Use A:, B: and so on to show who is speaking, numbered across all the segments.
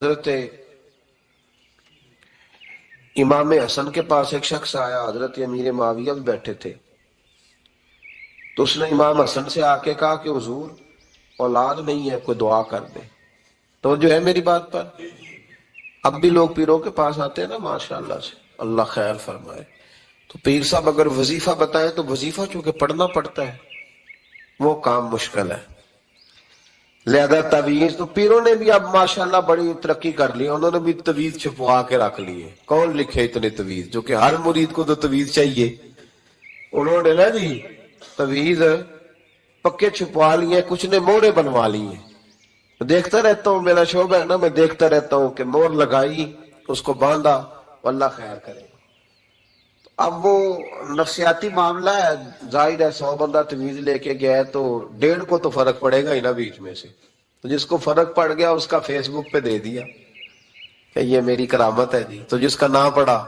A: حضرت امام حسن کے پاس ایک شخص آیا، حضرت امیر معاویہ بھی بیٹھے تھے، تو اس نے امام حسن سے آ کے کہا کہ حضور اولاد نہیں ہے، کوئی دعا کر دے۔ تو جو ہے میری بات پر اب بھی لوگ پیروں کے پاس آتے ہیں نا، ماشاءاللہ سے اللہ خیر فرمائے، تو پیر صاحب اگر وظیفہ بتائیں تو وظیفہ چونکہ پڑھنا پڑتا ہے وہ کام مشکل ہے، لہذا تعویذ تو پیروں نے بھی اب ماشاءاللہ بڑی ترقی کر لی، انہوں نے بھی تعویذ چھپوا کے رکھ لیے۔ کون لکھے اتنے تعویذ، جو کہ ہر مرید کو تو تعویذ چاہیے، انہوں نے نا جی تعویذ پکے چھپوا لیے، کچھ نے مورے بنوا لیے۔ دیکھتا رہتا ہوں، میرا شعبہ ہے نا، میں دیکھتا رہتا ہوں کہ مور لگائی، اس کو باندھا، اللہ خیر کرے۔ اب وہ نفسیاتی معاملہ ہے، ظاہر ہے 100 بندہ تعویذ لے کے گیا ہے تو 1.5 کو تو فرق پڑے گا ہی نا بیچ میں سے، تو جس کو فرق پڑ گیا اس کا فیس بک پہ دے دیا کہ یہ میری کرامت ہے جی، تو جس کا نہ پڑا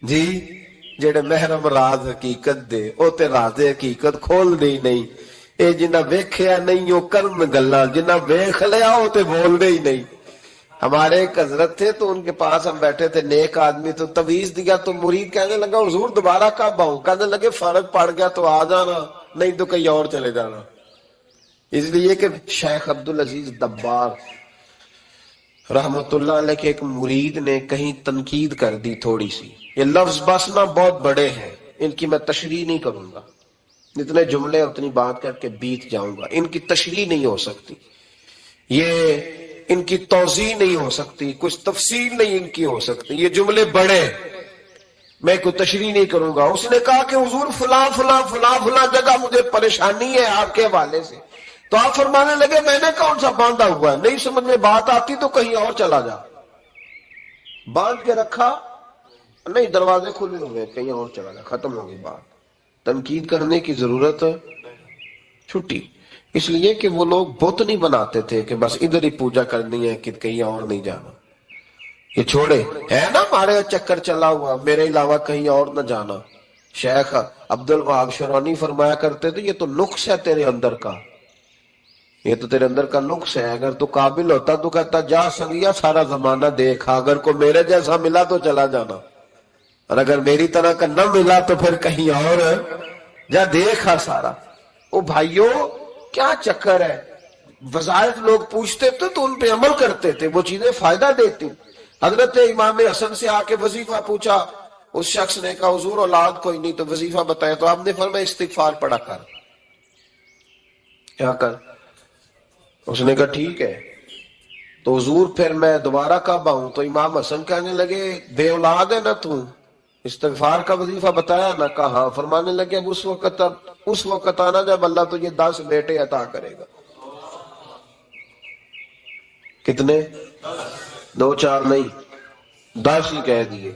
A: جی جڑے محرم راز حقیقت دے او تے راز حقیقت کھول دی نہیں، اے جنہ ویکھیا نہیں او کرن گلاں، جنہ ویکھ لیا او تے بول دے ہی نہیں۔ ہمارے ایک حضرت تھے تو ان کے پاس ہم بیٹھے تھے، نیک آدمی، تو تعویذ دیا تو مرید کہنے لگا حضور دوبارہ کب آؤں؟ کہنے لگے فرق پڑ گیا تو آ جانا، نہیں تو کہیں اور چلے جانا۔ اس لیے کہ شیخ عبدالعزیز دباغ رحمت اللہ علیہ کے ایک مرید نے کہیں تنقید کر دی تھوڑی سی، یہ لفظ بس نا بہت بڑے ہیں، ان کی میں تشریح نہیں کروں گا، جتنے جملے اتنی بات کر کے بیت جاؤں گا، ان کی تشریح نہیں ہو سکتی، یہ ان کی توضیح نہیں ہو سکتی، کچھ تفصیل نہیں ان کی ہو سکتی، یہ جملے بڑے، میں کوئی تشریح نہیں کروں گا۔ اس نے کہا کہ حضور فلاں فلاں فلاں فلاں جگہ مجھے پریشانی ہے آپ کے حوالے سے، تو آپ فرمانے لگے میں نے کون سا باندھا ہوا ہے، نہیں سمجھ میں بات آتی تو کہیں اور چلا جا، باندھ کے رکھا نہیں، دروازے کھلے ہوئے، کہیں اور چلا جا، ختم ہو گئی بات، تنقید کرنے کی ضرورت چھٹی۔ اس لیے کہ وہ لوگ بت نہیں بناتے تھے کہ بس ادھر ہی پوجا کرنی ہے کہ کہیں اور نہیں جانا، یہ چھوڑے ہے نا ہمارے چکر چلا ہوا، میرے علاوہ کہیں اور نہ جانا۔ شیخ عبد الوہاب شرانی فرمایا کرتے تھے یہ تو نقص ہے تیرے اندر کا، یہ تو تیرے اندر کا نقص ہے، اگر تو قابل ہوتا تو کہتا جا سنگیا سارا زمانہ دیکھا، اگر کوئی میرے جیسا ملا تو چلا جانا، اور اگر میری طرح کا نہ ملا تو پھر کہیں اور جا دیکھا سارا۔ او بھائیو کیا چکر ہے، وظائف لوگ پوچھتے تھے تو ان پہ عمل کرتے تھے، وہ چیزیں فائدہ دیتی۔ حضرت امام حسن سے آ کے وظیفہ پوچھا، اس شخص نے کہا حضور اولاد کوئی نہیں تو وظیفہ بتائے، تو آپ نے فرمایا استغفار پڑھا کر، کیا کر؟ اس نے کہا ٹھیک ہے، تو حضور پھر میں دوبارہ کب آؤں؟ تو امام حسن کہنے لگے بے اولاد ہے نا تو، استغفار کا وظیفہ بتایا نہ؟ کہا ہاں۔ فرمانے لگے اب اس وقت آنا جب اللہ تجھے 10 بیٹے عطا کرے گا۔ کتنے؟ 2 4 نہیں، 10 ہی کہہ دیے۔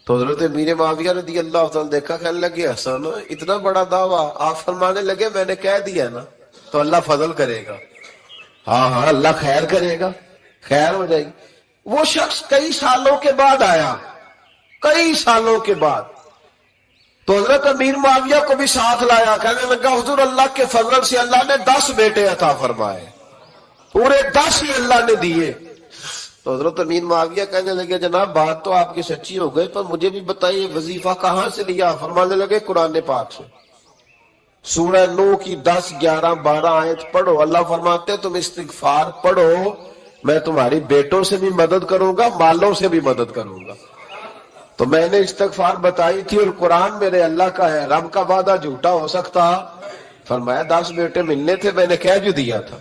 A: تو حضرت امیر معاویہ رضی اللہ تعالیٰ دیکھا، کہنے لگے حسن اتنا بڑا دعویٰ؟ آپ فرمانے لگے میں نے کہہ دیا نا تو اللہ فضل کرے گا، ہاں ہاں اللہ خیر کرے گا، خیر ہو جائے گی۔ وہ شخص کئی سالوں کے بعد آیا، کئی سالوں کے بعد، تو حضرت امیر معاویہ کو بھی ساتھ لایا، کہنے لگا حضور اللہ کے فضل سے اللہ نے 10 بیٹے عطا فرمائے، پورے 10 ہی اللہ نے دیے۔ تو حضرت امیر معاویہ کہنے لگے جناب بات تو آپ کی سچی ہو گئی، پر مجھے بھی بتائیے وظیفہ کہاں سے لیا؟ فرمانے لگے قرآن پاک سے، سورہ نوح کی 10 11 12 آیت پڑھو، اللہ فرماتے تم استغفار پڑھو، میں تمہاری بیٹوں سے بھی مدد کروں گا، مالوں سے بھی مدد کروں گا۔ تو میں نے استغفار بتائی تھی اور قرآن میرے اللہ کا ہے، رب کا وعدہ جھوٹا ہو سکتا؟ فرمایا 10 بیٹے ملنے تھے، میں نے کہہ جو دیا تھا۔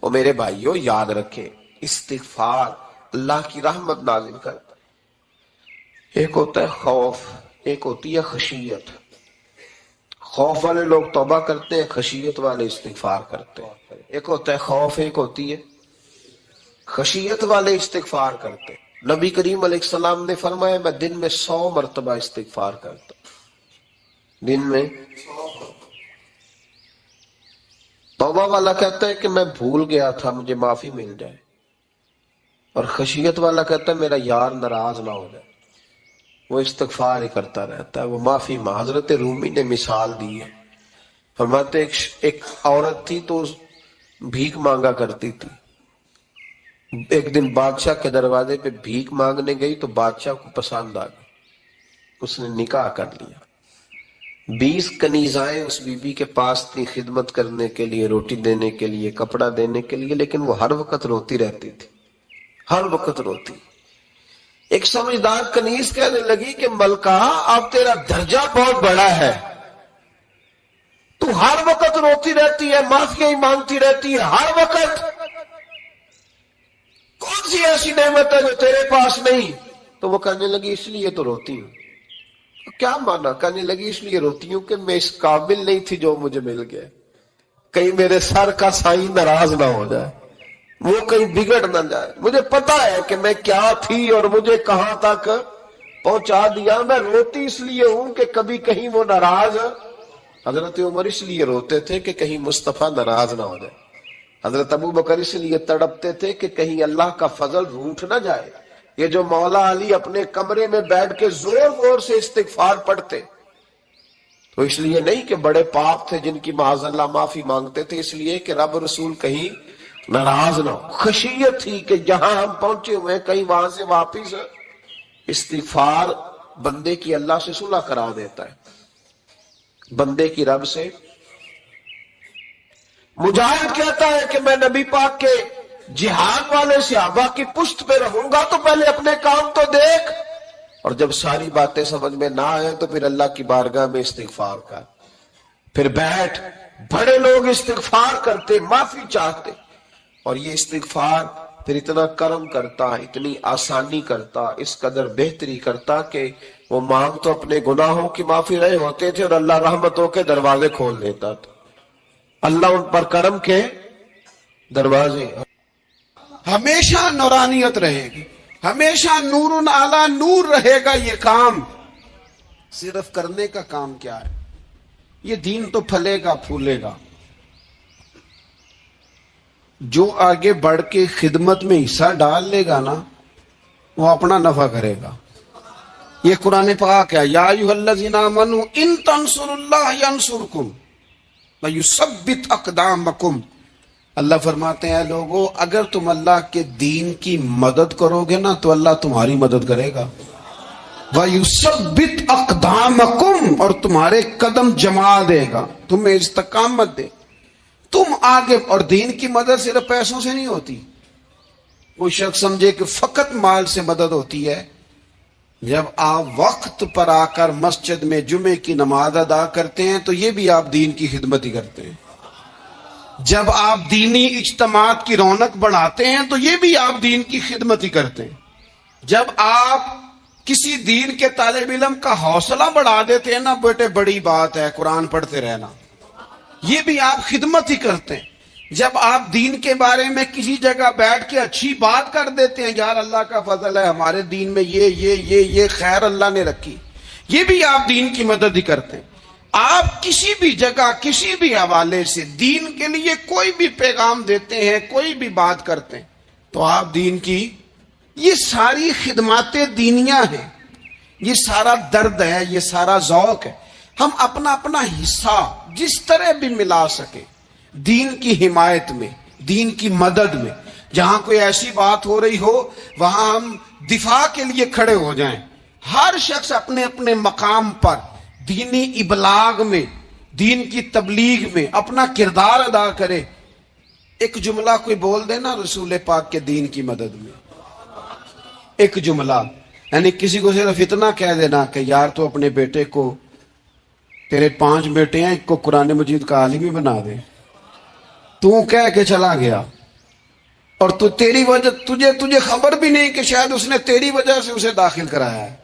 A: وہ میرے بھائیوں یاد رکھے استغفار اللہ کی رحمت نازل کرتا ہے۔ ایک ہوتا ہے خوف، ایک ہوتی ہے خشیت۔ خوف والے لوگ توبہ کرتے ہیں، خشیت والے استغفار کرتے ہیں۔ ایک ہوتا ہے خوف، ایک ہوتی ہے خشیت والے استغفار کرتے ہیں۔ نبی کریم علیہ السلام نے فرمایا میں دن میں 100 مرتبہ استغفار کرتا ہوں، دن میں۔ توبہ والا کہتا ہے کہ میں بھول گیا تھا مجھے معافی مل جائے، اور خشیت والا کہتا ہے میرا یار ناراض نہ ہو جائے، وہ استغفار ہی کرتا رہتا ہے، وہ معافی ماں۔ حضرت رومی نے مثال دی ہے، فرماتے ایک عورت تھی تو بھیک مانگا کرتی تھی، ایک دن بادشاہ کے دروازے پہ بھیک مانگنے گئی تو بادشاہ کو پسند آ گئی، اس نے نکاح کر لیا۔ 20 کنیزائیں اس بی بی کے پاس تھی خدمت کرنے کے لیے، روٹی دینے کے لیے، کپڑا دینے کے لیے، لیکن وہ ہر وقت روتی رہتی تھی، ہر وقت روتی۔ ایک سمجھدار کنیز کہنے لگی کہ ملکہ اب تیرا درجہ بہت بڑا ہے، تو ہر وقت روتی رہتی ہے، معافی مانگتی رہتی ہے ہر وقت، کون سی ایسی نعمت ہے جو تیرے پاس نہیں؟ تو وہ کہنے لگی اس لیے تو روتی ہوں۔ کیا مانا؟ کہنے لگی اس لیے روتی ہوں کہ میں اس قابل نہیں تھی جو مجھے مل گیا، کہیں میرے سر کا سائیں ناراض نہ ہو جائے، وہ کہیں بگڑ نہ جائے، مجھے پتا ہے کہ میں کیا تھی اور مجھے کہاں تک پہنچا دیا، میں روتی اس لیے ہوں کہ کبھی کہیں وہ ناراض۔ حضرت عمر اس لیے روتے تھے کہ کہیں مصطفیٰ ناراض نہ ہو جائے، حضرت ابو بکر اس لیے تڑپتے تھے کہ کہیں اللہ کا فضل روٹھ نہ جائے۔ یہ جو مولا علی اپنے کمرے میں بیٹھ کے زور زور سے استغفار پڑھتے تو اس لیے نہیں کہ بڑے پاپ تھے جن کی معاذ اللہ معافی مانگتے تھے، اس لیے کہ رب رسول کہیں ناراض نہ ہو۔ خشیت تھی کہ جہاں ہم پہنچے ہوئے ہیں کہیں وہاں سے واپس۔ استغفار بندے کی اللہ سے صلح کرا دیتا ہے، بندے کی رب سے۔ مجاہد کہتا ہے کہ میں نبی پاک کے جہاد والے صحابہ کی پشت پہ رہوں گا تو پہلے اپنے کام تو دیکھ، اور جب ساری باتیں سمجھ میں نہ آئے تو پھر اللہ کی بارگاہ میں استغفار کر، پھر بیٹھ۔ بڑے لوگ استغفار کرتے، معافی چاہتے، اور یہ استغفار پھر اتنا کرم کرتا، اتنی آسانی کرتا، اس قدر بہتری کرتا کہ وہ مانگ تو اپنے گناہوں کی معافی رہے ہوتے تھے اور اللہ رحمتوں کے دروازے کھول دیتا تھا، اللہ ان پر کرم کے دروازے۔
B: ہمیشہ نورانیت رہے گی، ہمیشہ نور اعلیٰ نور رہے گا۔ یہ کام صرف کرنے کا کام کیا ہے؟ یہ دین تو پھلے گا پھولے گا۔ جو آگے بڑھ کے خدمت میں حصہ ڈال لے گا نا، وہ اپنا نفع کرے گا۔ یہ قرآن پاک ہے، یا ایھا الذین آمنوا ان تنصروا اللہ ینصرکم ویثبت اقدامکم۔ اللہ فرماتے ہیں لوگو اگر تم اللہ کے دین کی مدد کرو گے نا تو اللہ تمہاری مدد کرے گا۔ وَيُثَبِّتْ أَقْدَامَكُمْ، اور تمہارے قدم جما دے گا، تمہیں استقامت دے، تم آگے۔ اور دین کی مدد صرف پیسوں سے نہیں ہوتی۔ کوئی شخص سمجھے کہ فقط مال سے مدد ہوتی ہے، جب آپ وقت پر آ کر مسجد میں جمعے کی نماز ادا کرتے ہیں تو یہ بھی آپ دین کی خدمت ہی کرتے ہیں۔ جب آپ دینی اجتماعات کی رونق بڑھاتے ہیں تو یہ بھی آپ دین کی خدمت ہی کرتے ہیں۔ جب آپ کسی دین کے طالب علم کا حوصلہ بڑھا دیتے ہیں نا، بیٹے بڑی بات ہے قرآن پڑھتے رہنا، یہ بھی آپ خدمت ہی کرتے ہیں۔ جب آپ دین کے بارے میں کسی جگہ بیٹھ کے اچھی بات کر دیتے ہیں، یار اللہ کا فضل ہے ہمارے دین میں یہ خیر اللہ نے رکھی، یہ بھی آپ دین کی مدد ہی کرتے ہیں۔ آپ کسی بھی جگہ کسی بھی حوالے سے دین کے لیے کوئی بھی پیغام دیتے ہیں، کوئی بھی بات کرتے ہیں تو آپ دین کی، یہ ساری خدمات دینیاں ہیں، یہ سارا درد ہے، یہ سارا ذوق ہے۔ ہم اپنا اپنا حصہ جس طرح بھی ملا سکے دین کی حمایت میں، دین کی مدد میں۔ جہاں کوئی ایسی بات ہو رہی ہو وہاں ہم دفاع کے لیے کھڑے ہو جائیں۔ ہر شخص اپنے اپنے مقام پر دینی ابلاغ میں، دین کی تبلیغ میں اپنا کردار ادا کرے۔ ایک جملہ کوئی بول دے نا رسول پاک کے دین کی مدد میں، ایک جملہ، یعنی کسی کو صرف اتنا کہہ دینا کہ یار تو اپنے بیٹے کو، تیرے 5 بیٹے ہیں، ایک کو قرآن مجید کا عالم ہی بنا دے، تو کہہ کے چلا گیا اور تو تیری وجہ تجھے خبر بھی نہیں کہ شاید اس نے تیری وجہ سے اسے داخل کرایا ہے،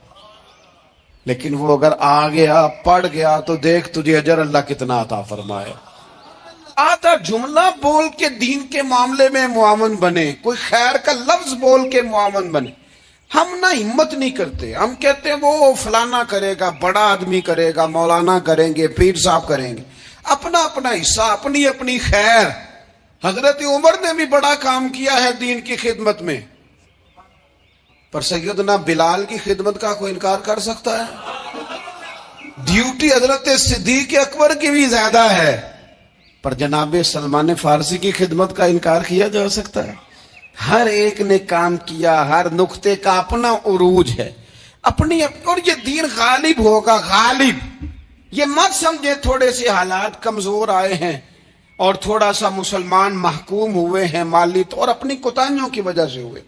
B: لیکن وہ اگر آ گیا پڑھ گیا تو دیکھ تجھے اجر اللہ کتنا عطا فرمائے۔ آدھا جملہ بول کے دین کے معاملے میں معاون بنے، کوئی خیر کا لفظ بول کے معاون بنے۔ ہم نہ ہمت نہیں کرتے، ہم کہتے ہیں وہ فلانا کرے گا، بڑا آدمی کرے گا، مولانا کریں گے، پیر صاحب کریں گے، اپنا اپنا حصہ، اپنی اپنی خیر۔ حضرت عمر نے بھی بڑا کام کیا ہے دین کی خدمت میں، پر سیدنا بلال کی خدمت کا کوئی انکار کر سکتا ہے؟ ڈیوٹی حضرت صدیق اکبر کی بھی زیادہ ہے، پر جناب سلمان فارسی کی خدمت کا انکار کیا جا سکتا ہے؟ ہر ایک نے کام کیا, ہر نقطے کا اپنا عروج ہے, اپنی, اور یہ دین غالب ہوگا, غالب. یہ مت سمجھے تھوڑے سے حالات کمزور آئے ہیں اور تھوڑا سا مسلمان محکوم ہوئے ہیں مالی طور, اپنی کوتاہیوں کی وجہ سے ہوئے,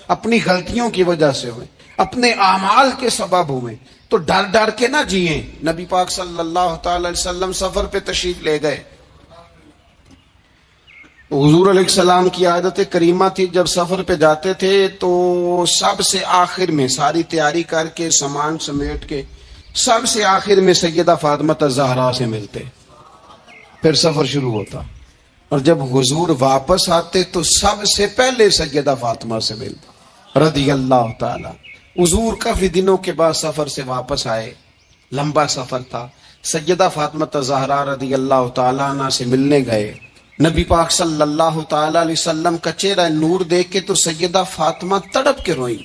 B: اپنی غلطیوں کی وجہ سے ہوئے, اپنے اعمال کے سبب ہوئے. تو ڈر ڈر کے نہ جئیں. نبی پاک صلی اللہ تعالی علیہ وسلم سفر پہ تشریف لے گئے. حضور علیہ السلام کی عادت کریمہ تھی, جب سفر پہ جاتے تھے تو سب سے آخر میں ساری تیاری کر کے سامان سمیٹ کے سب سے آخر میں سیدہ فاطمہ الزہرا سے ملتے, پھر سفر شروع ہوتا. اور جب حضور واپس آتے تو سب سے پہلے سیدہ فاطمہ سے ملتے رضی اللہ تعالی. حضور کافی دنوں کے بعد سفر سے واپس آئے, لمبا سفر تھا. سیدہ فاطمہ الزہرا رضی اللہ تعالیٰ عنہ سے ملنے گئے. نبی پاک صلی اللہ تعالی علیہ وسلم کا چہرہ نور دیکھ کے تو سیدہ فاطمہ تڑپ کے روئی,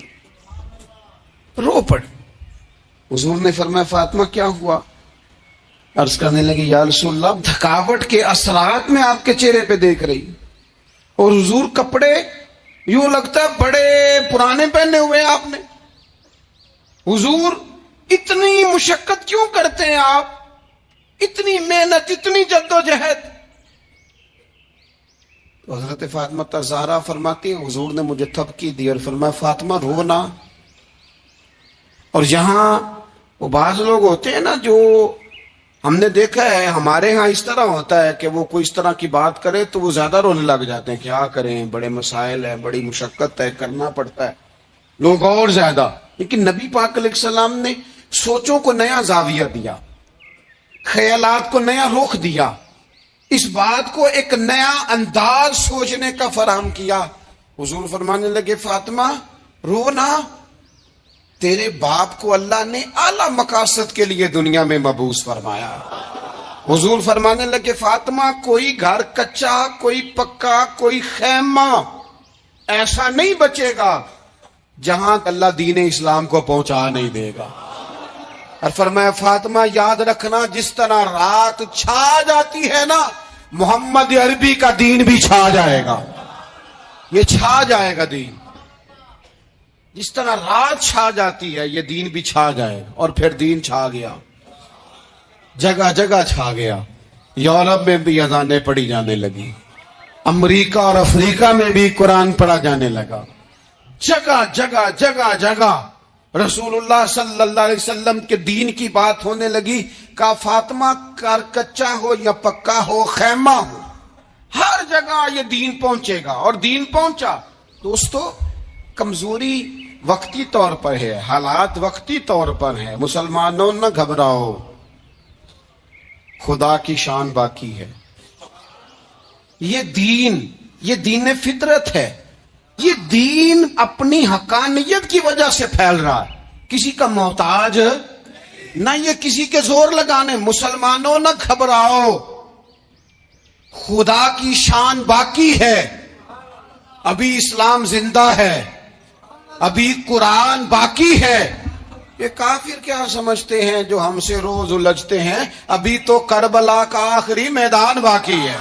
B: رو پڑی. حضور نے فرمایا فاطمہ کیا ہوا؟ عرض کرنے لگی یا رسول اللہ, تھکاوٹ کے اثرات میں آپ کے چہرے پہ دیکھ رہی, اور حضور کپڑے یوں لگتا ہے بڑے پرانے پہنے ہوئے آپ نے. حضور اتنی مشقت کیوں کرتے ہیں آپ, اتنی محنت, اتنی جدوجہد؟ حضرت فاطمہ الزہرا فرماتی ہیں حضور نے مجھے تھپکی دی اور فرمایا فاطمہ رو نا. اور یہاں وہ بعض لوگ ہوتے ہیں نا, جو ہم نے دیکھا ہے ہمارے ہاں اس طرح ہوتا ہے کہ وہ کوئی اس طرح کی بات کرے تو وہ زیادہ رونے لگ جاتے ہیں. کیا کریں, بڑے مسائل ہیں, بڑی مشقت ہے, کرنا پڑتا ہے, لوگ اور زیادہ. لیکن نبی پاک علیہ السلام نے سوچوں کو نیا زاویہ دیا, خیالات کو نیا رخ دیا, اس بات کو ایک نیا انداز سوچنے کا فراہم کیا. حضور فرمانے لگے فاطمہ رو نا, تیرے باپ کو اللہ نے اعلیٰ مقاصد کے لیے دنیا میں مبعوث فرمایا. حضور فرمانے لگے فاطمہ کوئی گھر کچا, کوئی پکا, کوئی خیمہ ایسا نہیں بچے گا جہاں اللہ دین اسلام کو پہنچا نہیں دے گا. اور فرمایا فاطمہ یاد رکھنا, جس طرح رات چھا جاتی ہے نا, محمد عربی کا دین بھی چھا جائے گا. یہ چھا جائے گا دین, جس طرح رات چھا جاتی ہے یہ دین بھی چھا جائے گا. اور پھر دین چھا گیا, جگہ جگہ چھا گیا. یورپ میں بھی اذانیں پڑھی جانے لگی, امریکہ اور افریقہ میں بھی قرآن پڑھا جانے لگا. جگہ جگہ جگہ جگہ رسول اللہ صلی اللہ علیہ وسلم کے دین کی بات ہونے لگی. کہا فاطمہ کار کچا ہو یا پکا ہو, خیمہ ہو, ہر جگہ یہ دین پہنچے گا. اور دین پہنچا. دوستو کمزوری وقتی طور پر ہے, حالات وقتی طور پر ہے. مسلمانوں نہ گھبراؤ, خدا کی شان باقی ہے. یہ دین فطرت ہے. یہ دین اپنی حقانیت کی وجہ سے پھیل رہا ہے, کسی کا محتاج نہ یہ کسی کے زور لگانے. مسلمانوں نہ گھبراؤ, خدا کی شان باقی ہے. ابھی اسلام زندہ ہے, ابھی قرآن باقی ہے. یہ کافر کیا سمجھتے ہیں جو ہم سے روز الجھتے ہیں, ابھی تو کربلا کا آخری میدان باقی ہے.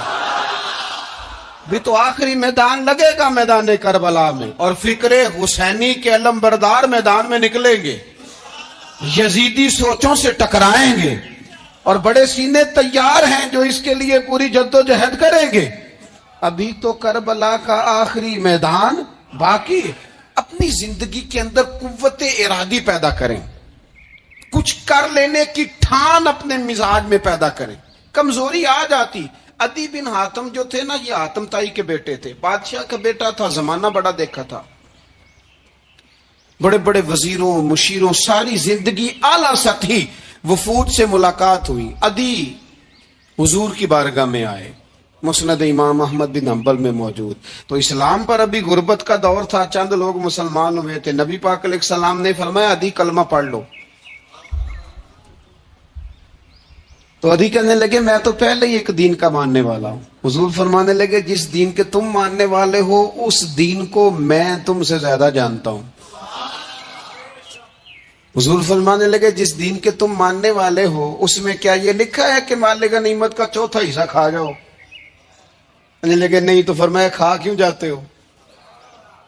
B: بھی تو آخری میدان لگے گا میدان کربلا میں, اور فکر حسینی کے علم بردار میدان میں نکلیں گے, یزیدی سوچوں سے ٹکرائیں گے, اور بڑے سینے تیار ہیں جو اس کے لیے پوری جدوجہد کریں گے. ابھی تو کربلا کا آخری میدان باقی. اپنی زندگی کے اندر قوت ارادی پیدا کریں, کچھ کر لینے کی ٹھان اپنے مزاج میں پیدا کریں. کمزوری آ جاتی. عدی بن حاتم جو تھے نا, یہ حاتم تائی کے بیٹے تھے, بادشاہ کا بیٹا تھا, زمانہ بڑا دیکھا تھا, بڑے بڑے وزیروں مشیروں, ساری زندگی اعلیٰ سطحی وفود سے ملاقات ہوئی. عدی حضور کی بارگاہ میں آئے, مسند امام احمد بن حنبل میں موجود. تو اسلام پر ابھی غربت کا دور تھا, چند لوگ مسلمان ہوئے تھے. نبی پاک علیہ السلام نے فرمایا عدی کلمہ پڑھ لو. تو عدی کہنے لگے میں تو پہلے ہی ایک دین کا ماننے والا ہوں. حضور فرمانے لگے جس دین کے تم ماننے والے ہو اس دین کو میں تم سے زیادہ جانتا ہوں. حضور فرمانے لگے جس دین کے تم ماننے والے ہو اس میں کیا یہ لکھا ہے کہ مالک غنیمت کا چوتھا حصہ کھا جاؤ؟ کہنے لگے نہیں. تو فرمایا کھا کیوں جاتے ہو؟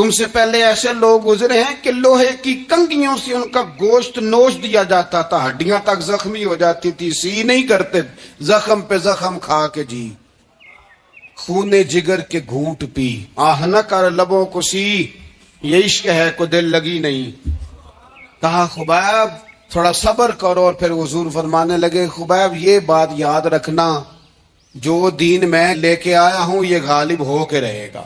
B: تم سے پہلے ایسے لوگ گزرے ہیں کہ لوہے کی کنگھیوں سے ان کا گوشت نوچ دیا جاتا تھا، ہڈیاں تک زخمی ہو جاتی تھی، سی نہیں کرتے، زخم پہ زخم کھا کے جی خونے جگر کے گھونٹ پی، آہ نہ کر لبوں کو سی، یہ عشق ہے کو دل لگی نہیں۔ کہا خبیب تھوڑا صبر کرو، اور پھر حضور فرمانے لگے خبیب یہ بات یاد رکھنا، جو دین میں لے کے آیا ہوں یہ غالب ہو کے رہے گا،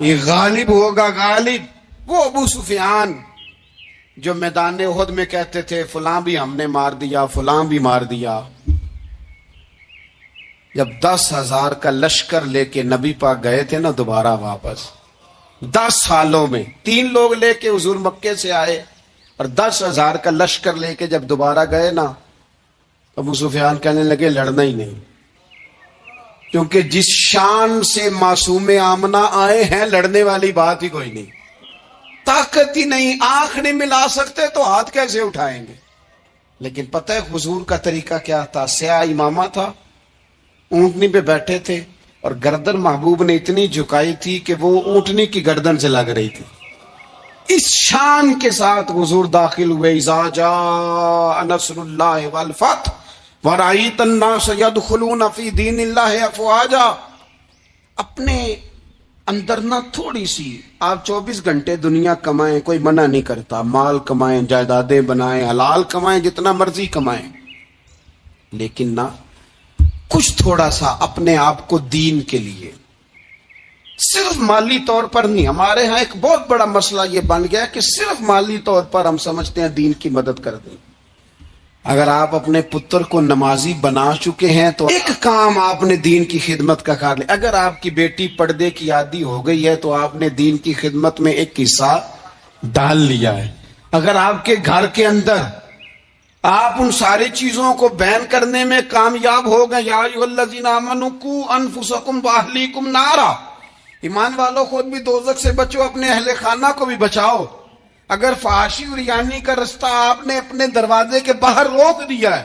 B: یہ غالب ہوگا، غالب۔ وہ ابو سفیان جو میدان احد میں کہتے تھے فلاں بھی ہم نے مار دیا، فلاں بھی مار دیا، جب 10,000 کا لشکر لے کے نبی پاک گئے تھے نا دوبارہ واپس، 10 سالوں میں 3 لوگ لے کے حضور مکے سے آئے، اور 10,000 کا لشکر لے کے جب دوبارہ گئے نا، ابو سفیان کہنے لگے لڑنا ہی نہیں، کیونکہ جس شان سے معصوم آمنہ آئے ہیں لڑنے والی بات ہی کوئی نہیں، طاقت ہی نہیں، آنکھ نہیں ملا سکتے تو ہاتھ کیسے اٹھائیں گے۔ لیکن پتہ ہے حضور کا طریقہ کیا تھا؟ سیاہ امامہ تھا، اونٹنی پہ بیٹھے تھے، اور گردن محبوب نے اتنی جھکائی تھی کہ وہ اونٹنی کی گردن سے لگ رہی تھی، اس شان کے ساتھ حضور داخل ہوئے۔ اذا جاء نصر اللہ والفتح ورأیت الناس يدخلون فی دین اللہ افواجا۔ اپنے اندر نہ تھوڑی سی، آپ 24 گھنٹے دنیا کمائیں، کوئی منع نہیں کرتا، مال کمائیں، جائیدادیں بنائیں، حلال کمائیں، جتنا مرضی کمائیں، لیکن نہ کچھ تھوڑا سا اپنے آپ کو دین کے لیے، صرف مالی طور پر نہیں۔ ہمارے ہاں ایک بہت بڑا مسئلہ یہ بن گیا کہ صرف مالی طور پر ہم سمجھتے ہیں دین کی مدد کر دیں۔ اگر آپ اپنے پتر کو نمازی بنا چکے ہیں تو ایک کام آپ نے دین کی خدمت کا کر لیا۔ اگر آپ کی بیٹی پردے کی عادی ہو گئی ہے تو آپ نے دین کی خدمت میں ایک حصہ ڈال لیا ہے۔ اگر آپ کے گھر کے اندر آپ ان ساری چیزوں کو بین کرنے میں کامیاب ہو گئے، یا ایھا الذین آمنوا قوا انفسکم واہلیکم نارا، ایمان والو خود بھی دوزخ سے بچو، اپنے اہل خانہ کو بھی بچاؤ۔ اگر فحاشی اور ریانی کا رستہ آپ نے اپنے دروازے کے باہر روک دیا ہے